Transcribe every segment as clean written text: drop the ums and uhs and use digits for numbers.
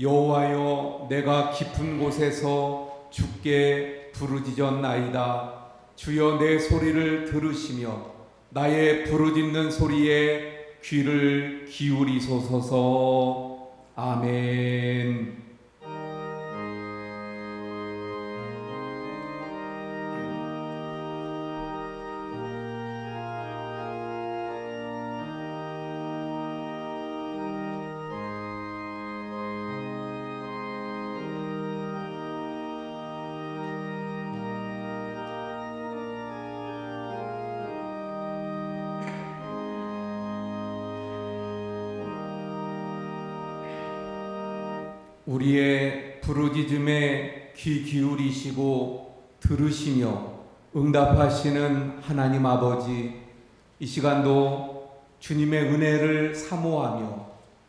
여호와여, 내가 깊은 곳에서 주께 부르짖었나이다. 주여, 내 소리를 들으시며 나의 부르짖는 소리에 귀를 기울이소서. 아멘. 우리의 부르짖음에 귀 기울이시고 들으시며 응답하시는 하나님 아버지, 이 시간도 주님의 은혜를 사모하며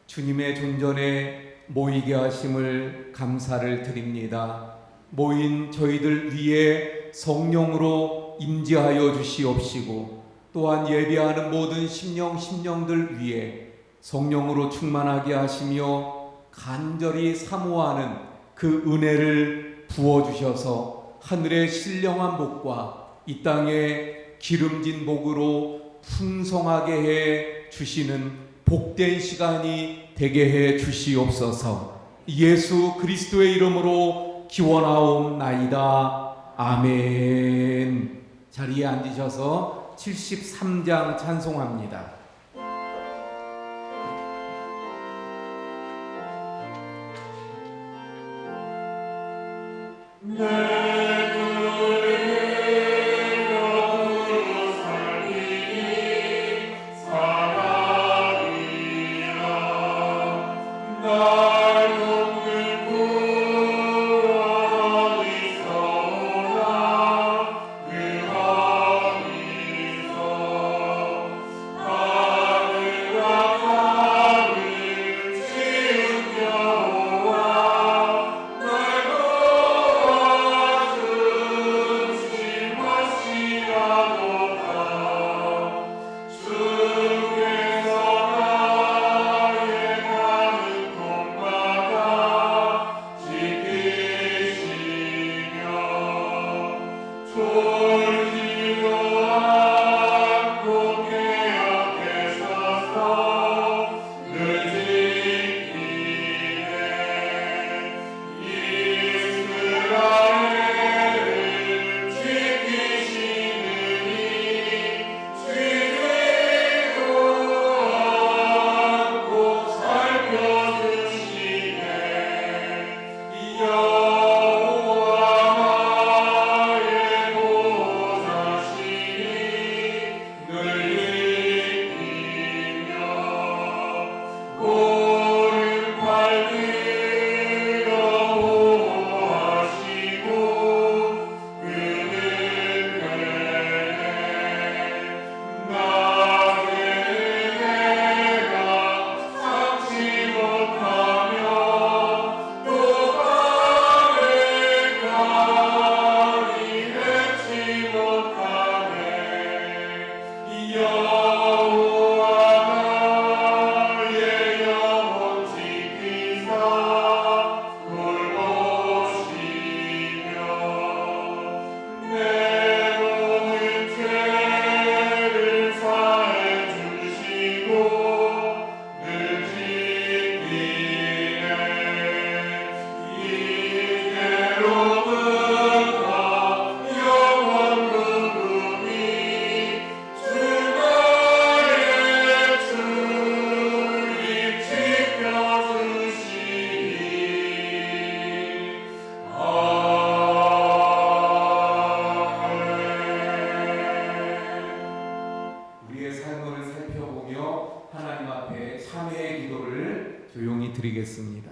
주님의 존전에 모이게 하심을 감사를 드립니다. 모인 저희들 위에 성령으로 임재하여 주시옵시고, 또한 예배하는 모든 심령들 위에 성령으로 충만하게 하시며 간절히 사모하는 그 은혜를 부어주셔서 하늘의 신령한 복과 이 땅의 기름진 복으로 풍성하게 해 주시는 복된 시간이 되게 해 주시옵소서. 예수 그리스도의 이름으로 기원하옵나이다. 아멘. 자리에 앉으셔서 73장 찬송합니다. 드리겠습니다.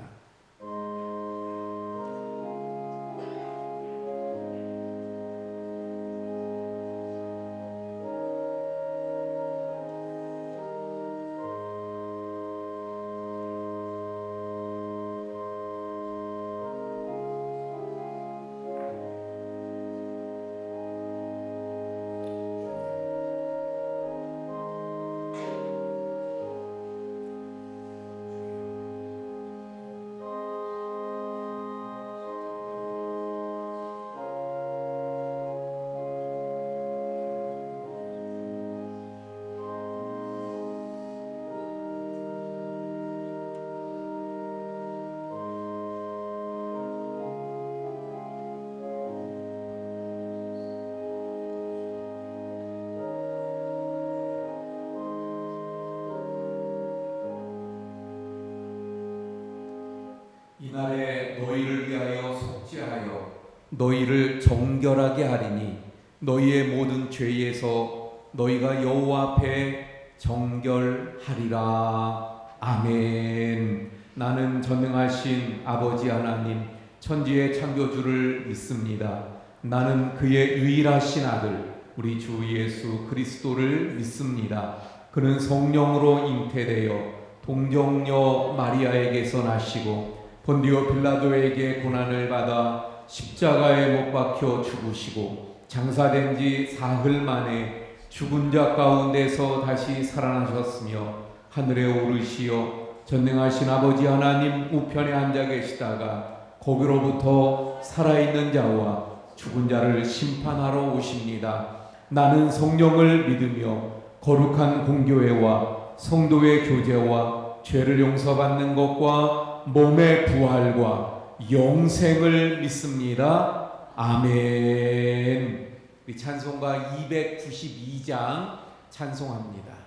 이날에 너희를 위하여 속죄하여 너희를 정결하게 하리니 너희의 모든 죄에서 너희가 여호와 앞에 정결하리라. 아멘. 나는 전능하신 아버지 하나님 천지의 창조주를 믿습니다. 나는 그의 유일하신 아들 우리 주 예수 그리스도를 믿습니다. 그는 성령으로 잉태되어 동정녀 마리아에게서 나시고 본디오 빌라도에게 고난을 받아 십자가에 못 박혀 죽으시고 장사된 지 사흘 만에 죽은 자 가운데서 다시 살아나셨으며 하늘에 오르시어 전능하신 아버지 하나님 우편에 앉아 계시다가 거기로부터 살아있는 자와 죽은 자를 심판하러 오십니다. 나는 성령을 믿으며 거룩한 공교회와 성도의 교제와 죄를 용서받는 것과 몸의 부활과 영생을 믿습니다. 아멘. 우리 찬송가 292장 찬송합니다.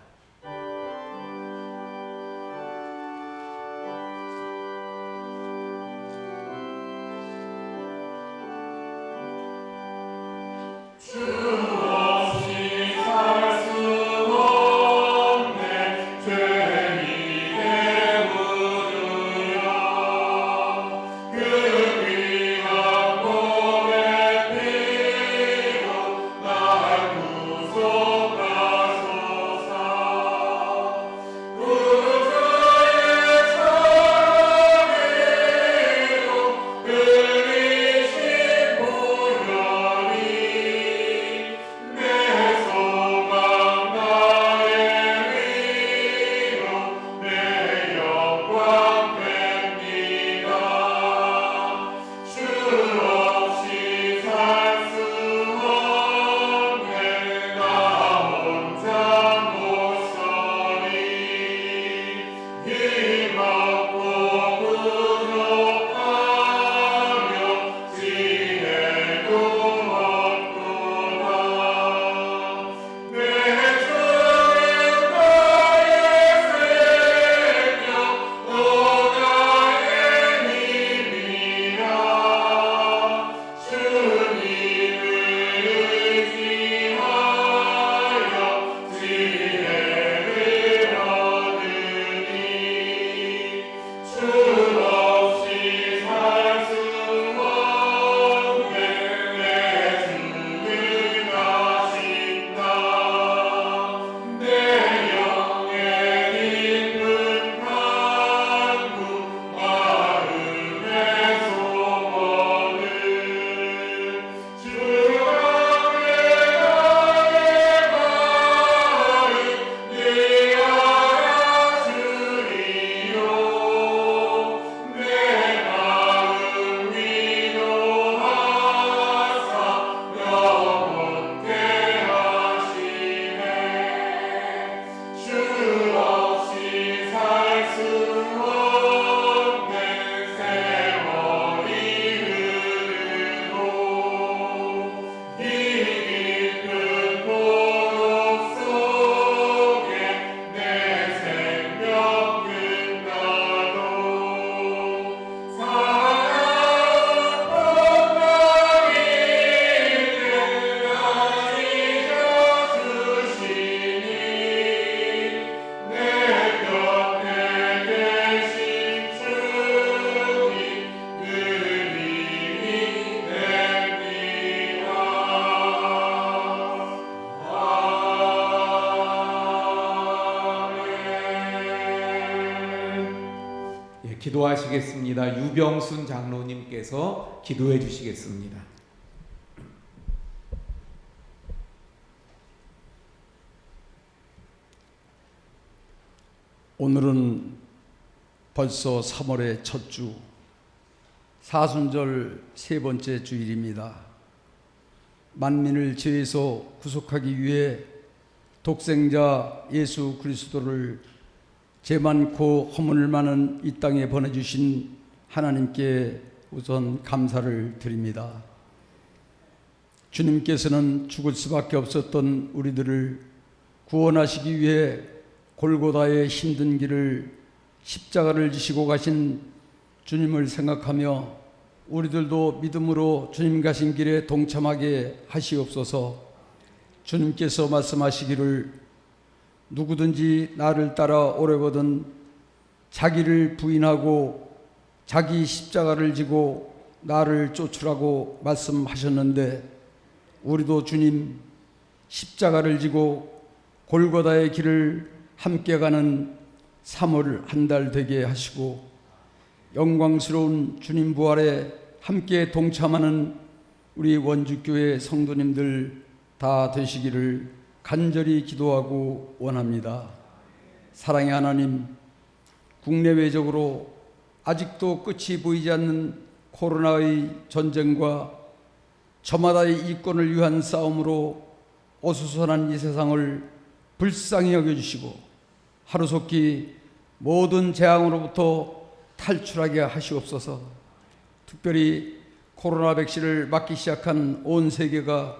기도하시겠습니다. 유병순 장로님께서 기도해 주시겠습니다. 오늘은 벌써 3월의 첫 주, 사순절 세 번째 주일입니다. 만민을 죄에서 구속하기 위해 독생자 예수 그리스도를 죄 많고 허물 많은 이 땅에 보내주신 하나님께 우선 감사를 드립니다. 주님께서는 죽을 수밖에 없었던 우리들을 구원하시기 위해 골고다의 힘든 길을 십자가를 지시고 가신 주님을 생각하며 우리들도 믿음으로 주님 가신 길에 동참하게 하시옵소서. 주님께서 말씀하시기를 누구든지 나를 따라 오려거든 자기를 부인하고 자기 십자가를 지고 나를 쫓으라고 말씀하셨는데, 우리도 주님 십자가를 지고 골고다의 길을 함께 가는 3월 한 달 되게 하시고, 영광스러운 주님 부활에 함께 동참하는 우리 원주교회 성도님들 다 되시기를 간절히 기도하고 원합니다. 사랑의 하나님, 국내외적으로 아직도 끝이 보이지 않는 코로나의 전쟁과 저마다의 이권을 위한 싸움으로 어수선한 이 세상을 불쌍히 여겨주시고 하루속히 모든 재앙으로부터 탈출하게 하시옵소서. 특별히 코로나 백신을 맞기 시작한 온 세계가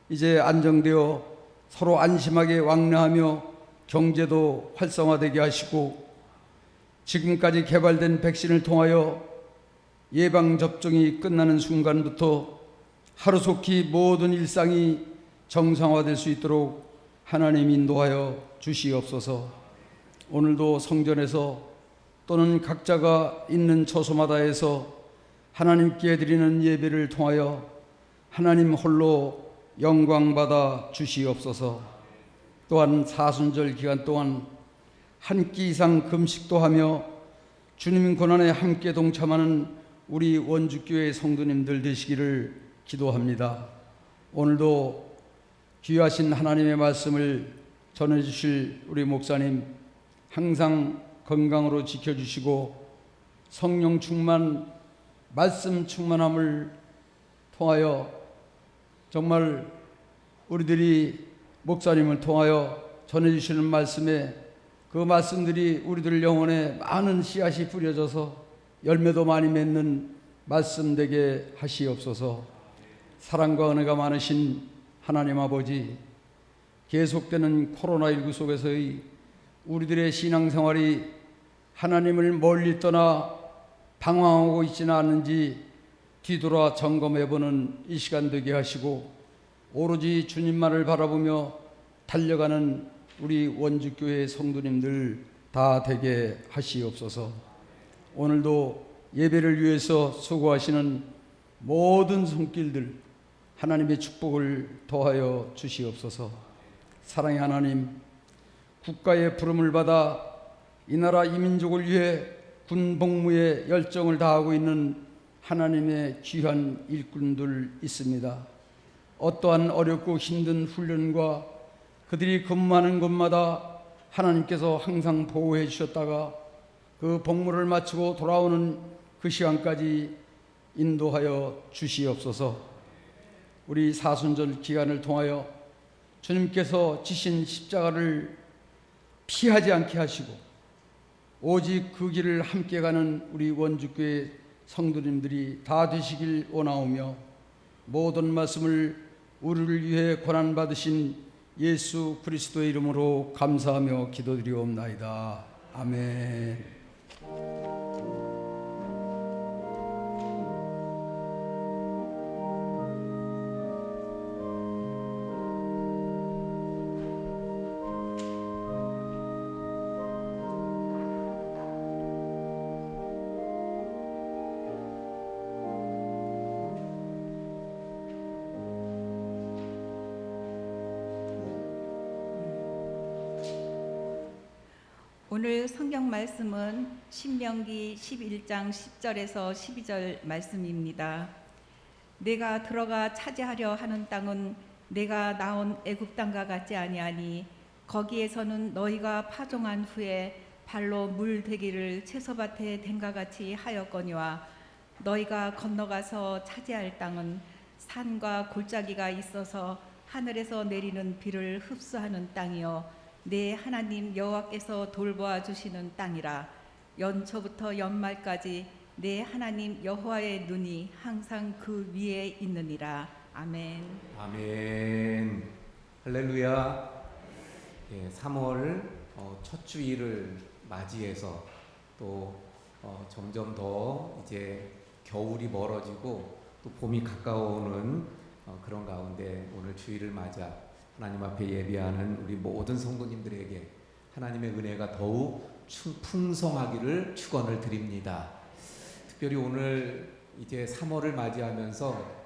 이제 안정되어 서로 안심하게 왕래하며 경제도 활성화되게 하시고, 지금까지 개발된 백신을 통하여 예방접종이 끝나는 순간부터 하루속히 모든 일상이 정상화될 수 있도록 하나님 인도하여 주시옵소서. 오늘도 성전에서 또는 각자가 있는 처소마다에서 하나님께 드리는 예배를 통하여 하나님 홀로 영광받아 주시옵소서. 또한 사순절 기간 동안 한 끼 이상 금식도 하며 주님 고난에 함께 동참하는 우리 원주교회 성도님들 되시기를 기도합니다. 오늘도 귀하신 하나님의 말씀을 전해주실 우리 목사님 항상 건강으로 지켜주시고 성령 충만, 말씀 충만함을 통하여 정말 우리들이 목사님을 통하여 전해주시는 말씀에 그 말씀들이 우리들 영혼에 많은 씨앗이 뿌려져서 열매도 많이 맺는 말씀 되게 하시옵소서. 사랑과 은혜가 많으신 하나님 아버지, 계속되는 코로나19 속에서의 우리들의 신앙생활이 하나님을 멀리 떠나 방황하고 있지는 않은지 뒤돌아 점검해보는 이 시간 되게 하시고, 오로지 주님만을 바라보며 달려가는 우리 원주교회 성도님들 다 되게 하시옵소서. 오늘도 예배를 위해서 수고하시는 모든 손길들 하나님의 축복을 더하여 주시옵소서. 사랑의 하나님, 국가의 부름을 받아 이 나라 이 민족을 위해 군 복무에 열정을 다하고 있는 하나님의 귀한 일꾼들 있습니다. 어떠한 어렵고 힘든 훈련과 그들이 근무하는 곳마다 하나님께서 항상 보호해 주셨다가 그 복무를 마치고 돌아오는 그 시간까지 인도하여 주시옵소서. 우리 사순절 기간을 통하여 주님께서 지신 십자가를 피하지 않게 하시고 오직 그 길을 함께 가는 우리 원주교회 성도님들이 다 되시길 원하오며, 모든 말씀을 우리를 위해 고난받으신 예수 그리스도의 이름으로 감사하며 기도드리옵나이다. 아멘. 오늘 성경 말씀은 신명기 11장 10절에서 12절 말씀입니다. 내가 들어가 차지하려 하는 땅은 내가 나온 애굽 땅과 같지 아니하니 거기에서는 너희가 파종한 후에 발로 물 대기를 채소밭에 댄과 같이 하였거니와 너희가 건너가서 차지할 땅은 산과 골짜기가 있어서 하늘에서 내리는 비를 흡수하는 땅이요 내 하나님 여호와께서 돌보아 주시는 땅이라. 연초부터 연말까지 내 하나님 여호와의 눈이 항상 그 위에 있느니라. 아멘. 아멘. 할렐루야. 3월 첫 주일을 맞이해서 또 점점 더 이제 겨울이 멀어지고 또 봄이 가까워오는 그런 가운데 오늘 주일을 맞아 하나님 앞에 예배하는 우리 모든 성도님들에게 하나님의 은혜가 더욱 풍성하기를 축원을 드립니다. 특별히 오늘 이제 3월을 맞이하면서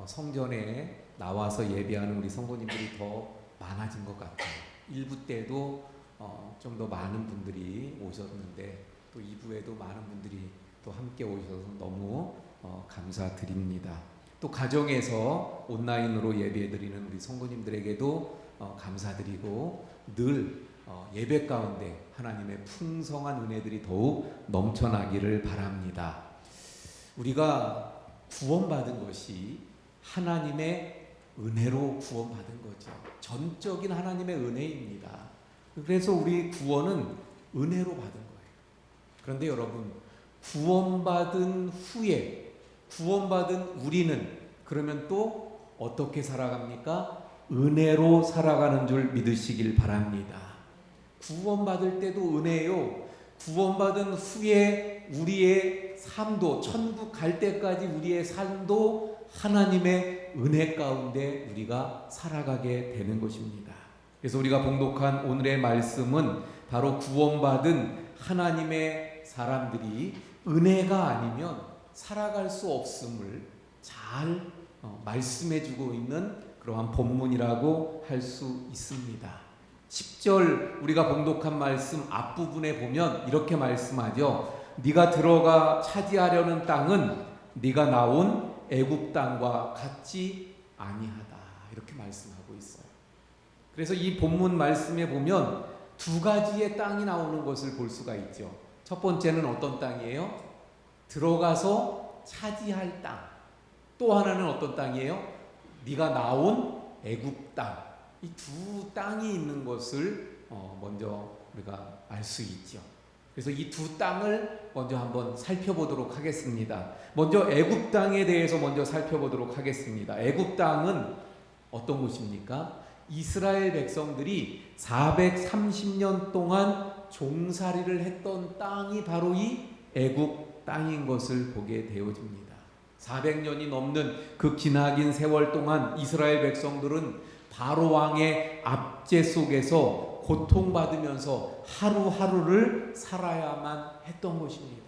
성전에 나와서 예배하는 우리 성도님들이 더 많아진 것 같아요. 1부 때도 좀 더 많은 분들이 오셨는데 또 2부에도 많은 분들이 또 함께 오셔서 너무 감사드립니다. 또 가정에서 온라인으로 예배드리는 우리 성도님들에게도 감사드리고 늘 예배 가운데 하나님의 풍성한 은혜들이 더욱 넘쳐나기를 바랍니다. 우리가 구원받은 것이 하나님의 은혜로 구원받은 거죠. 전적인 하나님의 은혜입니다. 그래서 우리 구원은 은혜로 받은 거예요. 그런데 여러분, 구원받은 후에 구원받은 우리는 그러면 또 어떻게 살아갑니까? 은혜로 살아가는 줄 믿으시길 바랍니다. 구원받을 때도 은혜요. 구원받은 후에 우리의 삶도, 천국 갈 때까지 우리의 삶도 하나님의 은혜 가운데 우리가 살아가게 되는 것입니다. 그래서 우리가 봉독한 오늘의 말씀은 바로 구원받은 하나님의 사람들이 은혜가 아니면 살아갈 수 없음을 잘 말씀해주고 있는 그러한 본문이라고 할 수 있습니다. 10절 우리가 봉독한 말씀 앞부분에 보면 이렇게 말씀하죠. 네가 들어가 차지하려는 땅은 네가 나온 애굽 땅과 같지 아니하다. 이렇게 말씀하고 있어요. 그래서 이 본문 말씀에 보면 두 가지의 땅이 나오는 것을 볼 수가 있죠. 첫 번째는 어떤 땅이에요? 들어가서 차지할 땅. 또 하나는 어떤 땅이에요? 네가 나온 애굽 땅. 이 두 땅이 있는 것을 먼저 우리가 알 수 있죠. 그래서 이 두 땅을 먼저 한번 살펴보도록 하겠습니다. 먼저 애굽 땅에 대해서 먼저 살펴보도록 하겠습니다. 애굽 땅은 어떤 곳입니까? 이스라엘 백성들이 430년 동안 종살이를 했던 땅이 바로 이 애굽 땅인 것을 보게 되어집니다. 400년이 넘는 그 기나긴 세월 동안 이스라엘 백성들은 바로 왕의 압제 속에서 고통받으면서 하루하루를 살아야만 했던 것입니다.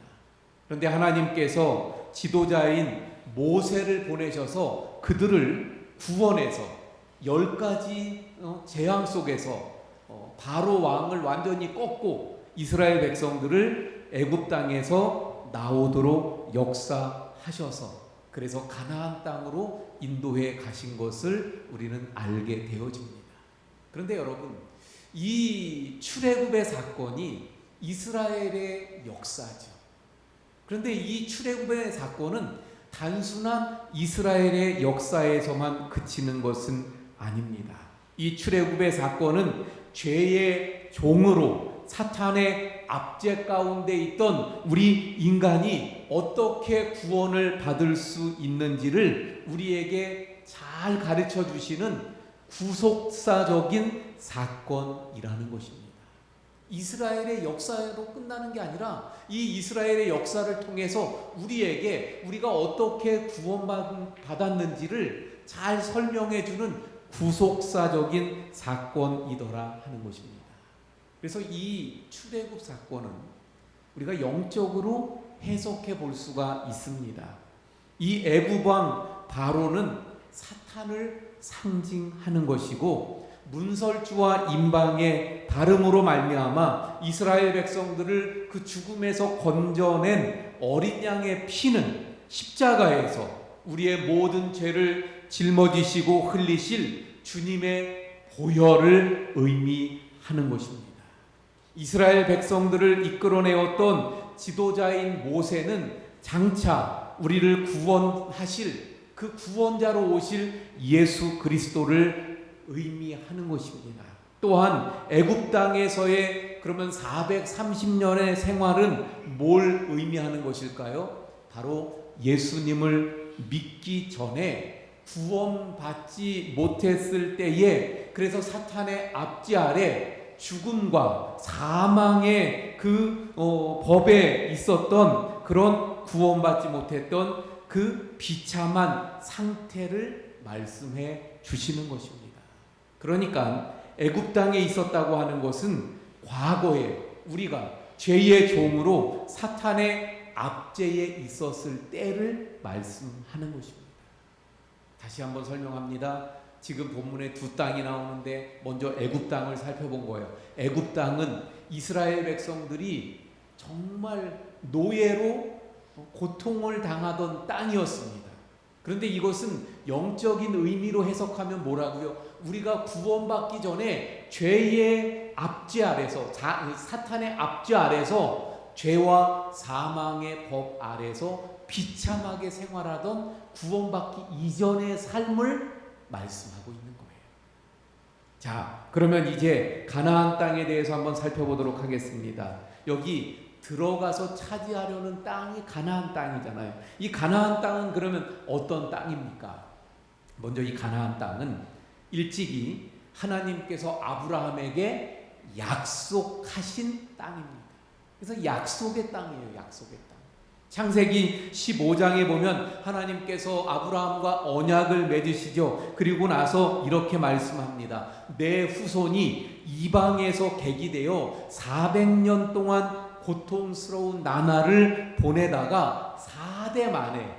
그런데 하나님께서 지도자인 모세를 보내셔서 그들을 구원해서 10가지 재앙 속에서 바로 왕을 완전히 꺾고 이스라엘 백성들을 애굽 땅에서 나오도록 역사하셔서 그래서 가나안 땅으로 인도해 가신 것을 우리는 알게 되어집니다. 그런데 여러분, 이 출애굽의 사건이 이스라엘의 역사죠. 그런데 이 출애굽의 사건은 단순한 이스라엘의 역사에서만 그치는 것은 아닙니다. 이 출애굽의 사건은 죄의 종으로 사탄의 압제 가운데 있던 우리 인간이 어떻게 구원을 받을 수 있는지를 우리에게 잘 가르쳐 주시는 구속사적인 사건이라는 것입니다. 이스라엘의 역사로 끝나는 게 아니라 이 이스라엘의 역사를 통해서 우리에게 우리가 어떻게 구원받았는지를 잘 설명해 주는 구속사적인 사건이더라 하는 것입니다. 그래서 이 출애굽 사건은 우리가 영적으로 해석해 볼 수가 있습니다. 이 애굽 왕 바로는 사탄을 상징하는 것이고 문설주와 임방의 다름으로 말미암아 이스라엘 백성들을 그 죽음에서 건져낸 어린 양의 피는 십자가에서 우리의 모든 죄를 짊어지시고 흘리실 주님의 보혈을 의미하는 것입니다. 이스라엘 백성들을 이끌어내었던 지도자인 모세는 장차 우리를 구원하실 그 구원자로 오실 예수 그리스도를 의미하는 것입니다. 또한 애굽 땅에서의 그러면 430년의 생활은 뭘 의미하는 것일까요? 바로 예수님을 믿기 전에 구원받지 못했을 때에 그래서 사탄의 압제 아래 죽음과 사망의 그 법에 있었던 그런 구원받지 못했던 그 비참한 상태를 말씀해 주시는 것입니다. 그러니까 애굽 땅에 있었다고 하는 것은 과거에 우리가 죄의 종으로 사탄의 압제에 있었을 때를 말씀하는 것입니다. 다시 한번 설명합니다. 지금 본문에 두 땅이 나오는데 먼저 애굽 땅을 살펴본 거예요. 애굽 땅은 이스라엘 백성들이 정말 노예로 고통을 당하던 땅이었습니다. 그런데 이것은 영적인 의미로 해석하면 뭐라고요? 우리가 구원받기 전에 죄의 압제 아래서, 사탄의 압제 아래서, 죄와 사망의 법 아래서 비참하게 생활하던 구원받기 이전의 삶을 말씀하고 있는 거예요. 자, 그러면 이제 가나안 땅에 대해서 한번 살펴보도록 하겠습니다. 여기 들어가서 차지하려는 땅이 가나안 땅이잖아요. 이 가나안 땅은 그러면 어떤 땅입니까? 먼저 이 가나안 땅은 일찍이 하나님께서 아브라함에게 약속하신 땅입니다. 그래서 약속의 땅이에요. 약속의 땅. 창세기 15장에 보면 하나님께서 아브라함과 언약을 맺으시죠. 그리고 나서 이렇게 말씀합니다. 내 후손이 이방에서 객이되어 400년 동안 고통스러운 나날을 보내다가 4대 만에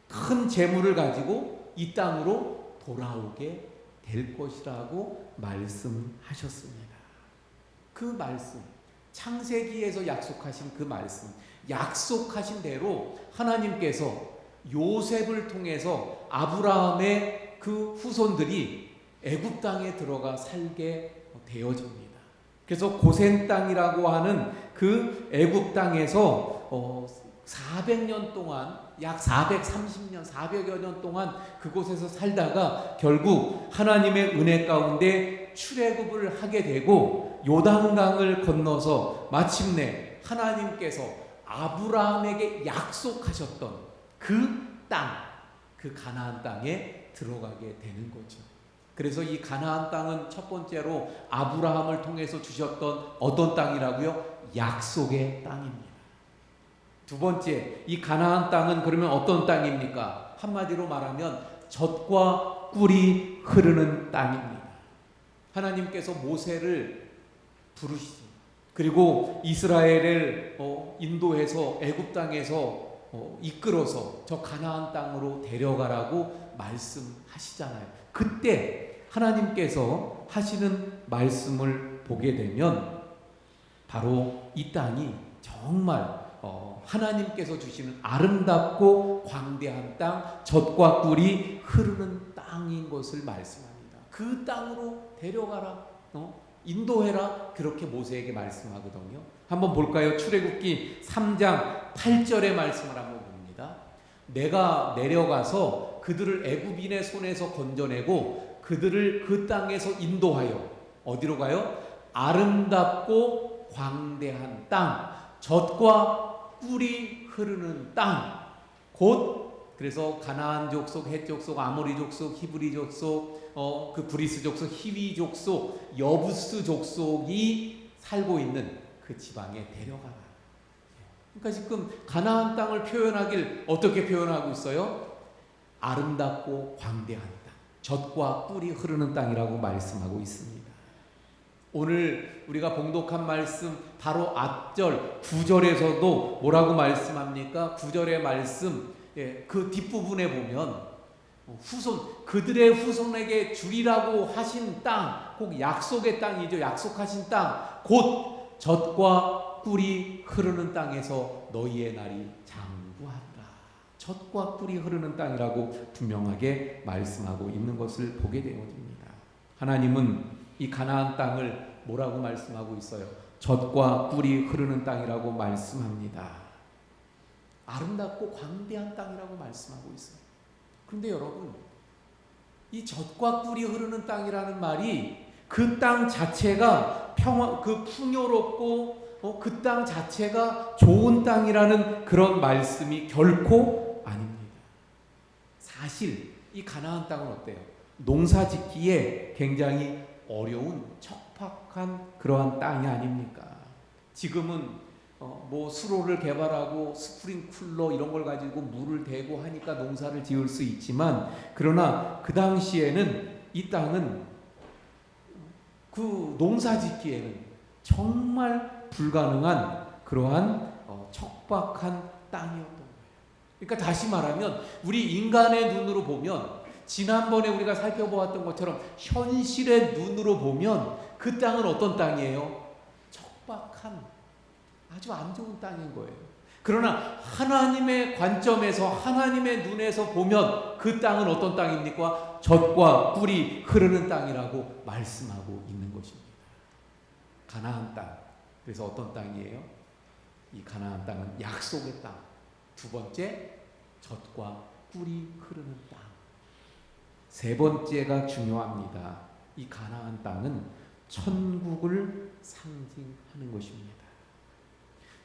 큰 재물을 가지고 이 땅으로 돌아오게 될 것이라고 말씀하셨습니다. 그 말씀, 창세기에서 약속하신 그 말씀, 약속하신 대로 하나님께서 요셉을 통해서 아브라함의 그 후손들이 애굽 땅에 들어가 살게 되어집니다. 그래서 고센 땅이라고 하는 그 애굽 땅에서 400년 동안, 약 430년, 400여 년 동안 그곳에서 살다가 결국 하나님의 은혜 가운데 출애굽을 하게 되고 요단강을 건너서 마침내 하나님께서 아브라함에게 약속하셨던 그 땅, 그 가나안 땅에 들어가게 되는 거죠. 그래서 이 가나안 땅은 첫 번째로 아브라함을 통해서 주셨던 어떤 땅이라고요? 약속의 땅입니다. 두 번째, 이 가나안 땅은 그러면 어떤 땅입니까? 한마디로 말하면 젖과 꿀이 흐르는 땅입니다. 하나님께서 모세를 부르시죠. 그리고 이스라엘을 인도해서 애굽 땅에서 이끌어서 저 가나안 땅으로 데려가라고 말씀하시잖아요. 그때 하나님께서 하시는 말씀을 보게 되면 바로 이 땅이 정말 하나님께서 주시는 아름답고 광대한 땅, 젖과 꿀이 흐르는 땅인 것을 말씀합니다. 그 땅으로 데려가라, 인도해라, 그렇게 모세에게 말씀하거든요. 한번 볼까요? 출애굽기 3장 8절의 말씀을 한번 봅니다. 내가 내려가서 그들을 애굽인의 손에서 건져내고 그들을 그 땅에서 인도하여 어디로 가요? 아름답고 광대한 땅, 젖과 꿀이 흐르는 땅, 곧 그래서 가나안 족속, 헷 족속, 아모리 족속, 히브리 족속, 그 브리스 족속, 히위 족속, 여부스 족속이 살고 있는 그 지방에 데려가라. 그러니까 지금 가나안 땅을 표현하길 어떻게 표현하고 있어요? 아름답고 광대한 땅, 젖과 꿀이 흐르는 땅이라고 말씀하고 있습니다. 오늘 우리가 봉독한 말씀 바로 앞절 9절에서도 뭐라고 말씀합니까? 9절의 말씀, 그 뒷부분에 보면 그들의 후손에게 주리라고 하신 땅, 꼭 약속의 땅이죠. 약속하신 땅, 곧 젖과 꿀이 흐르는 땅에서 너희의 날이 장구하리라. 젖과 꿀이 흐르는 땅이라고 분명하게 말씀하고 있는 것을 보게 되어집니다. 하나님은 이 가나안 땅을 뭐라고 말씀하고 있어요? 젖과 꿀이 흐르는 땅이라고 말씀합니다. 아름답고 광대한 땅이라고 말씀하고 있어요. 그런데 여러분, 이 젖과 꿀이 흐르는 땅이라는 말이 그 땅 자체가 풍요롭고 그 땅 자체가 좋은 땅이라는 그런 말씀이 결코 아닙니다. 사실 이 가나안 땅은 어때요? 농사 짓기에 굉장히 어려운 척박한 그러한 땅이 아닙니까? 지금은 뭐 수로를 개발하고 스프링쿨러 이런 걸 가지고 물을 대고 하니까 농사를 지을 수 있지만, 그러나 그 당시에는 이 땅은 그 농사 짓기에는 정말 불가능한 그러한 척박한 땅이었던 거예요. 그러니까 다시 말하면 우리 인간의 눈으로 보면, 지난번에 우리가 살펴보았던 것처럼 현실의 눈으로 보면 그 땅은 어떤 땅이에요? 척박한, 아주 안 좋은 땅인 거예요. 그러나 하나님의 관점에서, 하나님의 눈에서 보면 그 땅은 어떤 땅입니까? 젖과 꿀이 흐르는 땅이라고 말씀하고 있는 것입니다. 가나안 땅. 그래서 어떤 땅이에요? 이 가나안 땅은 약속의 땅. 두 번째, 젖과 꿀이 흐르는 땅. 세 번째가 중요합니다. 이 가나안 땅은 천국을 상징하는 것입니다.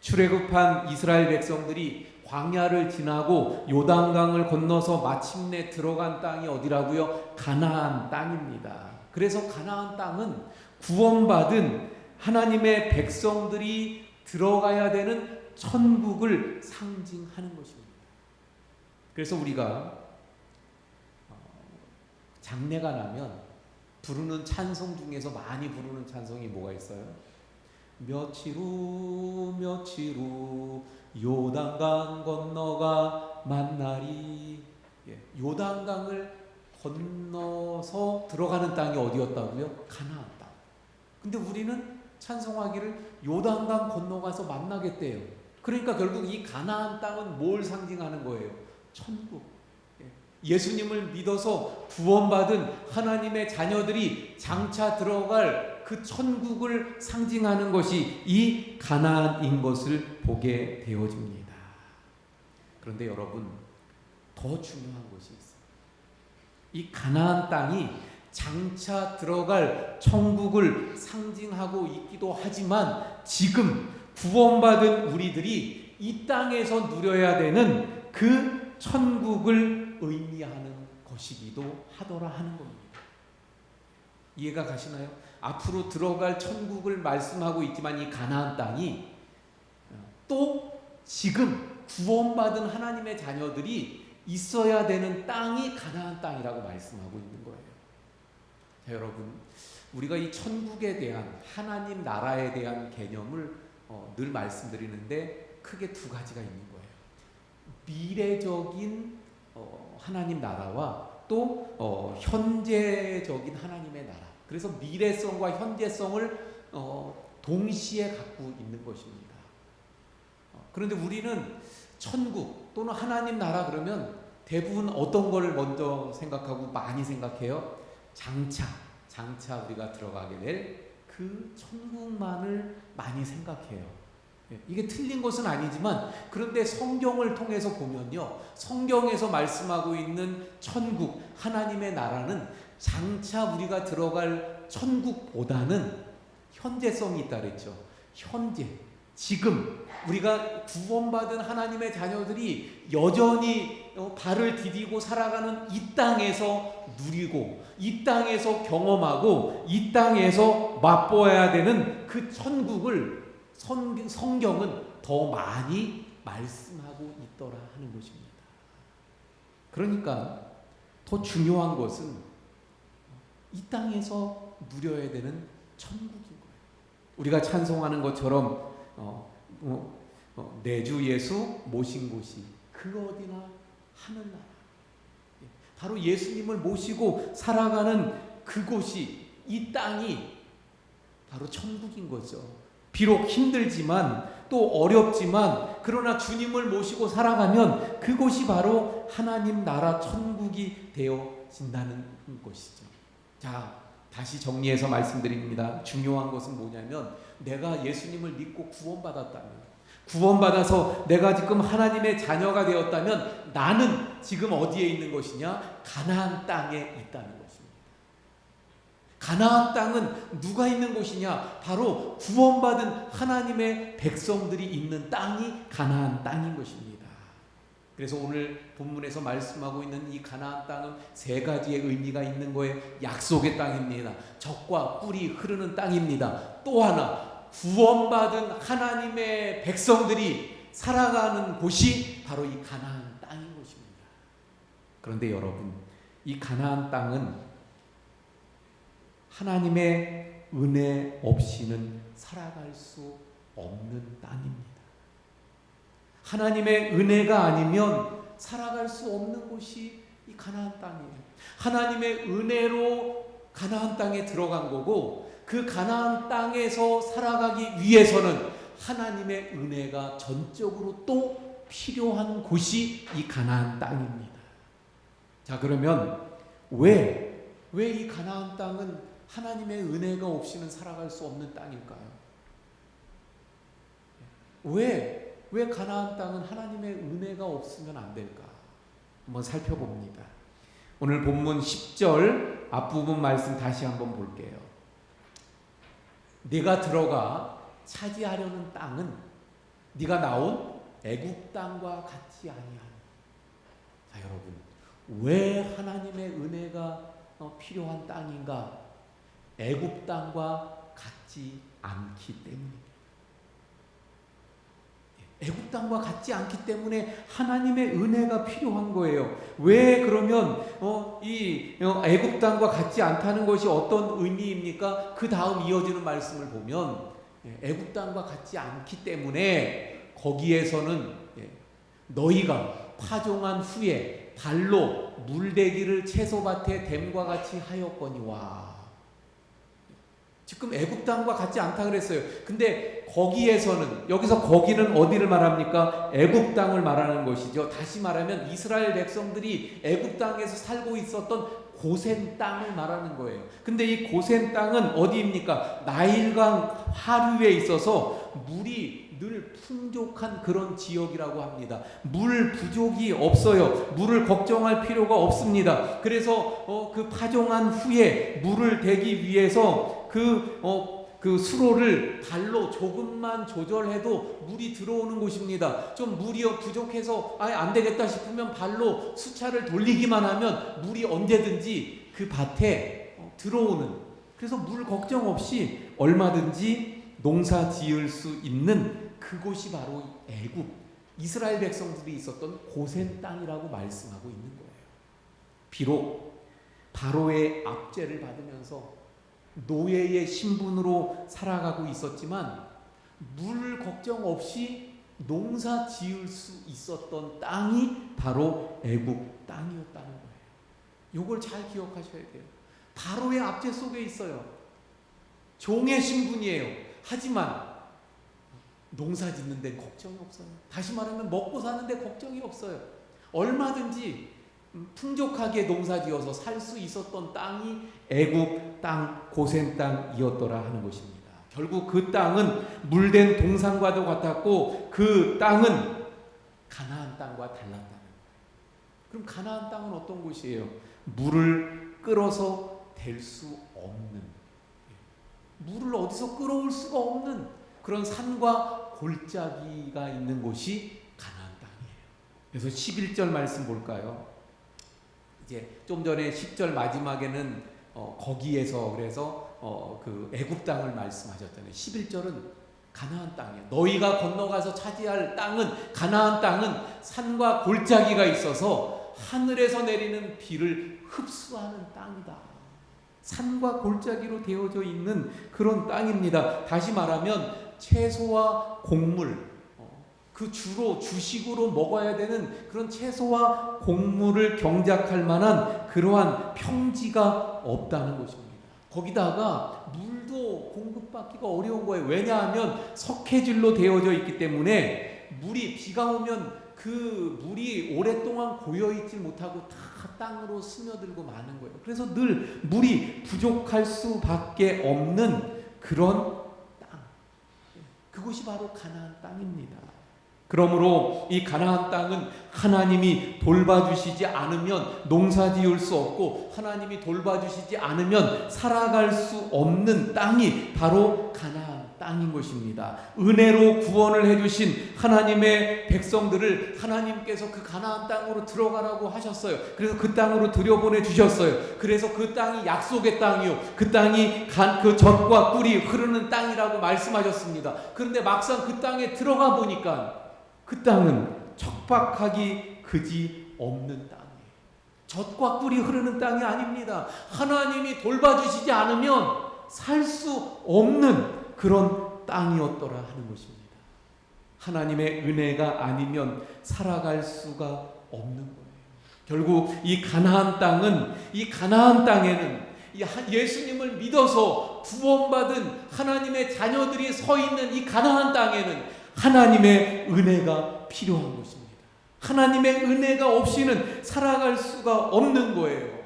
출애굽한 이스라엘 백성들이 광야를 지나고 요단강을 건너서 마침내 들어간 땅이 어디라고요? 가나안 땅입니다. 그래서 가나안 땅은 구원받은 하나님의 백성들이 들어가야 되는 천국을 상징하는 것입니다. 그래서 우리가 장례가 나면 부르는 찬송 중에서 많이 부르는 찬송이 뭐가 있어요? 며칠 후 요단강 건너가 만나리. 요단강을 건너서 들어가는 땅이 어디였다고요? 가나안 땅. 근데 우리는 찬송하기를 요단강 건너가서 만나겠대요. 그러니까 결국 이 가나안 땅은 뭘 상징하는 거예요? 천국. 예수님을 믿어서 구원받은 하나님의 자녀들이 장차 들어갈 그 천국을 상징하는 것이 이 가나안인 것을 보게 되어집니다. 그런데 여러분, 더 중요한 것이 있어요. 이 가나안 땅이 장차 들어갈 천국을 상징하고 있기도 하지만, 지금 구원받은 우리들이 이 땅에서 누려야 되는 그 천국을 의미하는 것이기도 하더라 하는 겁니다. 이해가 가시나요? 앞으로 들어갈 천국을 말씀하고 있지만 이 가나안 땅이 또 지금 구원받은 하나님의 자녀들이 있어야 되는 땅이 가나안 땅이라고 말씀하고 있는 거예요. 자, 여러분, 우리가 이 천국에 대한, 하나님 나라에 대한 개념을 늘 말씀드리는데 크게 두 가지가 있는 거예요. 미래적인 하나님 나라와 또 현재적인 하나님의 나라. 그래서 미래성과 현재성을 동시에 갖고 있는 것입니다. 그런데 우리는 천국 또는 하나님 나라 그러면 대부분 어떤 걸 먼저 생각하고 많이 생각해요? 장차 우리가 들어가게 될 그 천국만을 많이 생각해요. 이게 틀린 것은 아니지만, 그런데 성경을 통해서 보면요, 성경에서 말씀하고 있는 천국, 하나님의 나라는 장차 우리가 들어갈 천국보다는 현재성이 있다 그랬죠. 현재, 지금 우리가 구원받은 하나님의 자녀들이 여전히 발을 디디고 살아가는 이 땅에서 누리고, 이 땅에서 경험하고, 이 땅에서 맛보아야 되는 그 천국을 성경은 더 많이 말씀하고 있더라 하는 것입니다. 그러니까 더 중요한 것은 이 땅에서 누려야 되는 천국인 거예요. 우리가 찬송하는 것처럼 내 주 예수 모신 곳이 그 어디나 하늘나라. 바로 예수님을 모시고 살아가는 그곳이, 이 땅이 바로 천국인 거죠. 비록 힘들지만 또 어렵지만, 그러나 주님을 모시고 살아가면 그곳이 바로 하나님 나라 천국이 되어진다는 것이죠. 자, 다시 정리해서 말씀드립니다. 중요한 것은 뭐냐면, 내가 예수님을 믿고 구원받았다면, 구원받아서 내가 지금 하나님의 자녀가 되었다면, 나는 지금 어디에 있는 것이냐? 가나안 땅에 있다는 것입니다. 가나안 땅은 누가 있는 곳이냐? 바로 구원받은 하나님의 백성들이 있는 땅이 가나안 땅인 것입니다. 그래서 오늘 본문에서 말씀하고 있는 이 가나안 땅은 세 가지의 의미가 있는 거예요. 약속의 땅입니다. 젖과 꿀이 흐르는 땅입니다. 또 하나, 구원받은 하나님의 백성들이 살아가는 곳이 바로 이 가나안 땅인 것입니다. 그런데 여러분, 이 가나안 땅은 하나님의 은혜 없이는 살아갈 수 없는 땅입니다. 하나님의 은혜가 아니면 살아갈 수 없는 곳이 이 가나안 땅이에요. 하나님의 은혜로 가나안 땅에 들어간 거고, 그 가나안 땅에서 살아가기 위해서는 하나님의 은혜가 전적으로 또 필요한 곳이 이 가나안 땅입니다. 자, 그러면 왜 이 가나안 땅은 하나님의 은혜가 없이는 살아갈 수 없는 땅일까요? 왜 가나안 땅은 하나님의 은혜가 없으면 안 될까? 한번 살펴봅니다. 오늘 본문 10절 앞부분 말씀 다시 한번 볼게요. 네가 들어가 차지하려는 땅은 네가 나온 애굽 땅과 같지 아니하니. 자, 여러분, 왜 하나님의 은혜가 필요한 땅인가? 애굽 땅과 같지 않기 때문입니다. 애굽 땅과 같지 않기 때문에 하나님의 은혜가 필요한 거예요. 왜 그러면 이 애굽 땅과 같지 않다는 것이 어떤 의미입니까? 그 다음 이어지는 말씀을 보면 애굽 땅과 같지 않기 때문에 거기에서는 너희가 파종한 후에 발로 물대기를 채소밭에 댐과 같이 하였거니와. 지금 애굽 땅과 같지 않다 그랬어요. 근데 거기에서는, 여기서 거기는 어디를 말합니까? 애굽 땅을 말하는 것이죠. 다시 말하면 이스라엘 백성들이 애굽 땅에서 살고 있었던 고센 땅을 말하는 거예요. 근데 이 고센 땅은 어디입니까? 나일강 하류에 있어서 물이 늘 풍족한 그런 지역이라고 합니다. 물 부족이 없어요. 물을 걱정할 필요가 없습니다. 그래서 그 파종한 후에 물을 대기 위해서 그 수로를 발로 조금만 조절해도 물이 들어오는 곳입니다. 좀 물이 부족해서 아예 안 되겠다 싶으면 발로 수차를 돌리기만 하면 물이 언제든지 그 밭에 들어오는, 그래서 물 걱정 없이 얼마든지 농사 지을 수 있는 그곳이 바로 애굽, 이스라엘 백성들이 있었던 고센 땅이라고 말씀하고 있는 거예요. 비록 바로의 압제를 받으면서 노예의 신분으로 살아가고 있었지만 물 걱정 없이 농사 지을 수 있었던 땅이 바로 애굽 땅이었다는 거예요. 이걸 잘 기억하셔야 돼요. 바로의 압제 속에 있어요. 종의 신분이에요. 하지만 농사 짓는 데 걱정이 없어요. 다시 말하면 먹고 사는 데 걱정이 없어요. 얼마든지 풍족하게 농사 지어서 살 수 있었던 땅이 애굽 땅, 고센 땅이었더라 하는 것입니다. 결국 그 땅은 물된 동산과도 같았고 그 땅은 가나안 땅과 달랐다는 거예요. 그럼 가나안 땅은 어떤 곳이에요? 물을 끌어서 댈 수 없는, 물을 어디서 끌어올 수가 없는 그런 산과 골짜기가 있는 곳이 가나안 땅이에요. 그래서 11절 말씀 볼까요? 이제 좀 전에 10절 마지막에는 거기에서 그래서 그 애굽 땅을 말씀하셨잖아요. 11절은 가나안 땅이에요. 너희가 건너가서 차지할 땅은, 가나안 땅은 산과 골짜기가 있어서 하늘에서 내리는 비를 흡수하는 땅이다. 산과 골짜기로 되어져 있는 그런 땅입니다. 다시 말하면 채소와 곡물, 그 주로 주식으로 먹어야 되는 그런 채소와 곡물을 경작할 만한 그러한 평지가 없다는 것입니다. 거기다가 물도 공급받기가 어려운 거예요. 왜냐하면 석회질로 되어져 있기 때문에 물이, 비가 오면 그 물이 오랫동안 고여있지 못하고 다 땅으로 스며들고 마는 거예요. 그래서 늘 물이 부족할 수밖에 없는 그런 땅, 그곳이 바로 가나안 땅입니다. 그러므로 이 가나안 땅은 하나님이 돌봐주시지 않으면 농사 지을 수 없고, 하나님이 돌봐주시지 않으면 살아갈 수 없는 땅이 바로 가나안 땅인 것입니다. 은혜로 구원을 해주신 하나님의 백성들을 하나님께서 그 가나안 땅으로 들어가라고 하셨어요. 그래서 그 땅으로 들여보내 주셨어요. 그래서 그 땅이 약속의 땅이요, 그 땅이 그 젖과 꿀이 흐르는 땅이라고 말씀하셨습니다. 그런데 막상 그 땅에 들어가 보니까 그 땅은 척박하기 그지 없는 땅이에요. 젖과 꿀이 흐르는 땅이 아닙니다. 하나님이 돌봐주시지 않으면 살 수 없는 그런 땅이었더라 하는 것입니다. 하나님의 은혜가 아니면 살아갈 수가 없는 거예요. 결국 이 가나안 땅에는 예수님을 믿어서 구원받은 하나님의 자녀들이 서 있는 이 가나안 땅에는 하나님의 은혜가 필요한 것입니다. 하나님의 은혜가 없이는 살아갈 수가 없는 거예요.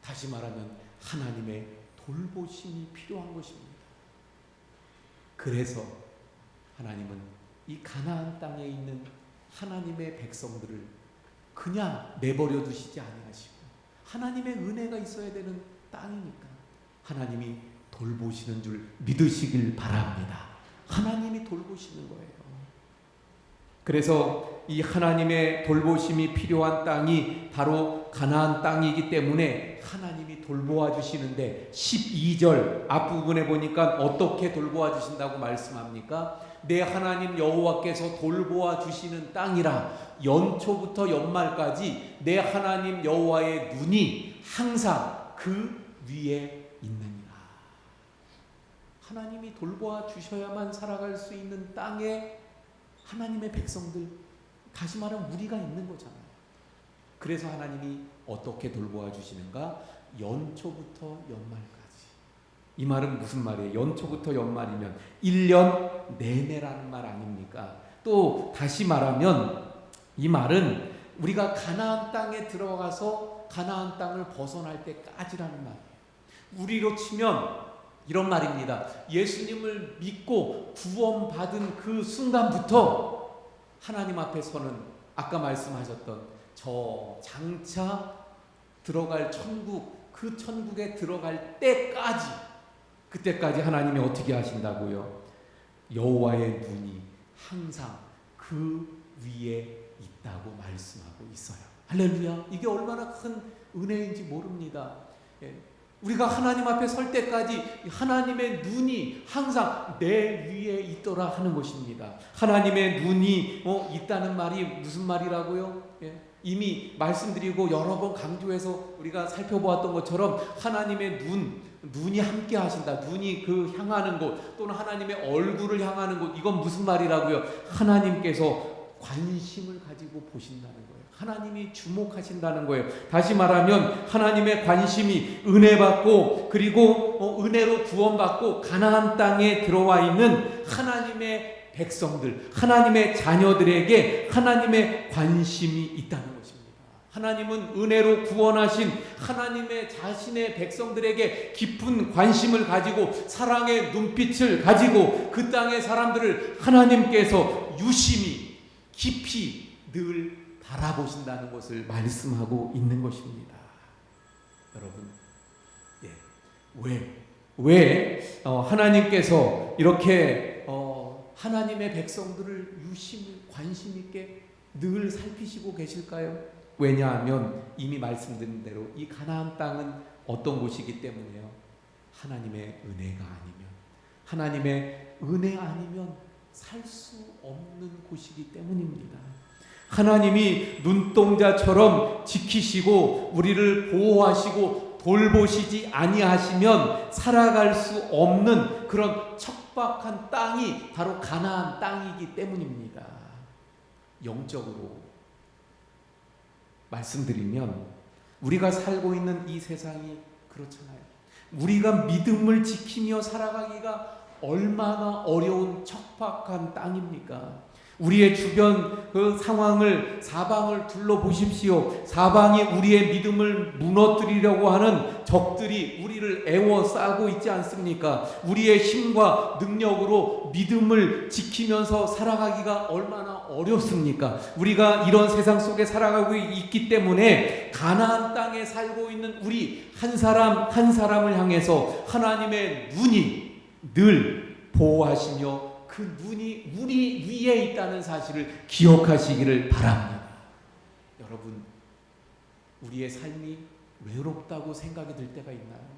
다시 말하면 하나님의 돌보심이 필요한 것입니다. 그래서 하나님은 이 가나안 땅에 있는 하나님의 백성들을 그냥 내버려 두시지 아니하시고 하나님의 은혜가 있어야 되는 땅이니까 하나님이 돌보시는 줄 믿으시길 바랍니다. 하나님이 돌보시는 거예요. 그래서 이 하나님의 돌보심이 필요한 땅이 바로 가나안 땅이기 때문에 하나님이 돌보아 주시는데 12절 앞부분에 보니까 어떻게 돌보아 주신다고 말씀합니까? 내 하나님 여호와께서 돌보아 주시는 땅이라 연초부터 연말까지 내 하나님 여호와의 눈이 항상 그 위에 있느니라. 하나님이 돌보아 주셔야만 살아갈 수 있는 땅에 하나님의 백성들, 다시 말하면 우리가 있는 거잖아요. 그래서 하나님이 어떻게 돌보아 주시는가? 연초부터 연말까지. 이 말은 무슨 말이에요? 연초부터 연말이면 1년 내내라는 말 아닙니까? 또 다시 말하면 이 말은 우리가 가나안 땅에 들어가서 가나안 땅을 벗어날 때까지라는 말이에요. 우리로 치면 이런 말입니다. 예수님을 믿고 구원받은 그 순간부터 하나님 앞에서는 아까 말씀하셨던 저 장차 들어갈 천국, 그 천국에 들어갈 때까지, 그때까지 하나님이 어떻게 하신다고요? 여호와의 눈이 항상 그 위에 있다고 말씀하고 있어요. 할렐루야. 이게 얼마나 큰 은혜인지 모릅니다. 우리가 하나님 앞에 설 때까지 하나님의 눈이 항상 내 위에 있더라 하는 것입니다. 하나님의 눈이 있다는 말이 무슨 말이라고요? 이미 말씀드리고 여러 번 강조해서 우리가 살펴보았던 것처럼 하나님의 눈이 함께 하신다. 눈이 그 향하는 곳 또는 하나님의 얼굴을 향하는 곳, 이건 무슨 말이라고요? 하나님께서 관심을 가지고 보신다는 거예요. 하나님이 주목하신다는 거예요. 다시 말하면 하나님의 관심이 은혜받고 그리고 은혜로 구원받고 가나안 땅에 들어와 있는 하나님의 백성들, 하나님의 자녀들에게 하나님의 관심이 있다는 것입니다. 하나님은 은혜로 구원하신 하나님의 자신의 백성들에게 깊은 관심을 가지고 사랑의 눈빛을 가지고 그 땅의 사람들을 하나님께서 유심히 깊이 늘 바라보신다는 것을 말씀하고 있는 것입니다. 여러분, 왜 하나님께서 이렇게 하나님의 백성들을 유심히 관심 있게 늘 살피시고 계실까요? 왜냐하면 이미 말씀드린 대로 이 가나안 땅은 어떤 곳이기 때문에요. 하나님의 은혜가 아니면, 하나님의 은혜 아니면 살 수 없는 곳이기 때문입니다. 하나님이 눈동자처럼 지키시고 우리를 보호하시고 돌보시지 아니하시면 살아갈 수 없는 그런 척박한 땅이 바로 가나안 땅이기 때문입니다. 영적으로 말씀드리면 우리가 살고 있는 이 세상이 그렇잖아요. 우리가 믿음을 지키며 살아가기가 얼마나 어려운 척박한 땅입니까? 우리의 주변 그 상황을, 사방을 둘러보십시오. 사방이 우리의 믿음을 무너뜨리려고 하는 적들이 우리를 애워싸고 있지 않습니까? 우리의 힘과 능력으로 믿음을 지키면서 살아가기가 얼마나 어렵습니까? 우리가 이런 세상 속에 살아가고 있기 때문에 가나안 땅에 살고 있는 우리 한 사람 한 사람을 향해서 하나님의 눈이 늘 보호하시며 그 눈이 우리 위에 있다는 사실을 기억하시기를 바랍니다. 여러분, 우리의 삶이 외롭다고 생각이 들 때가 있나요?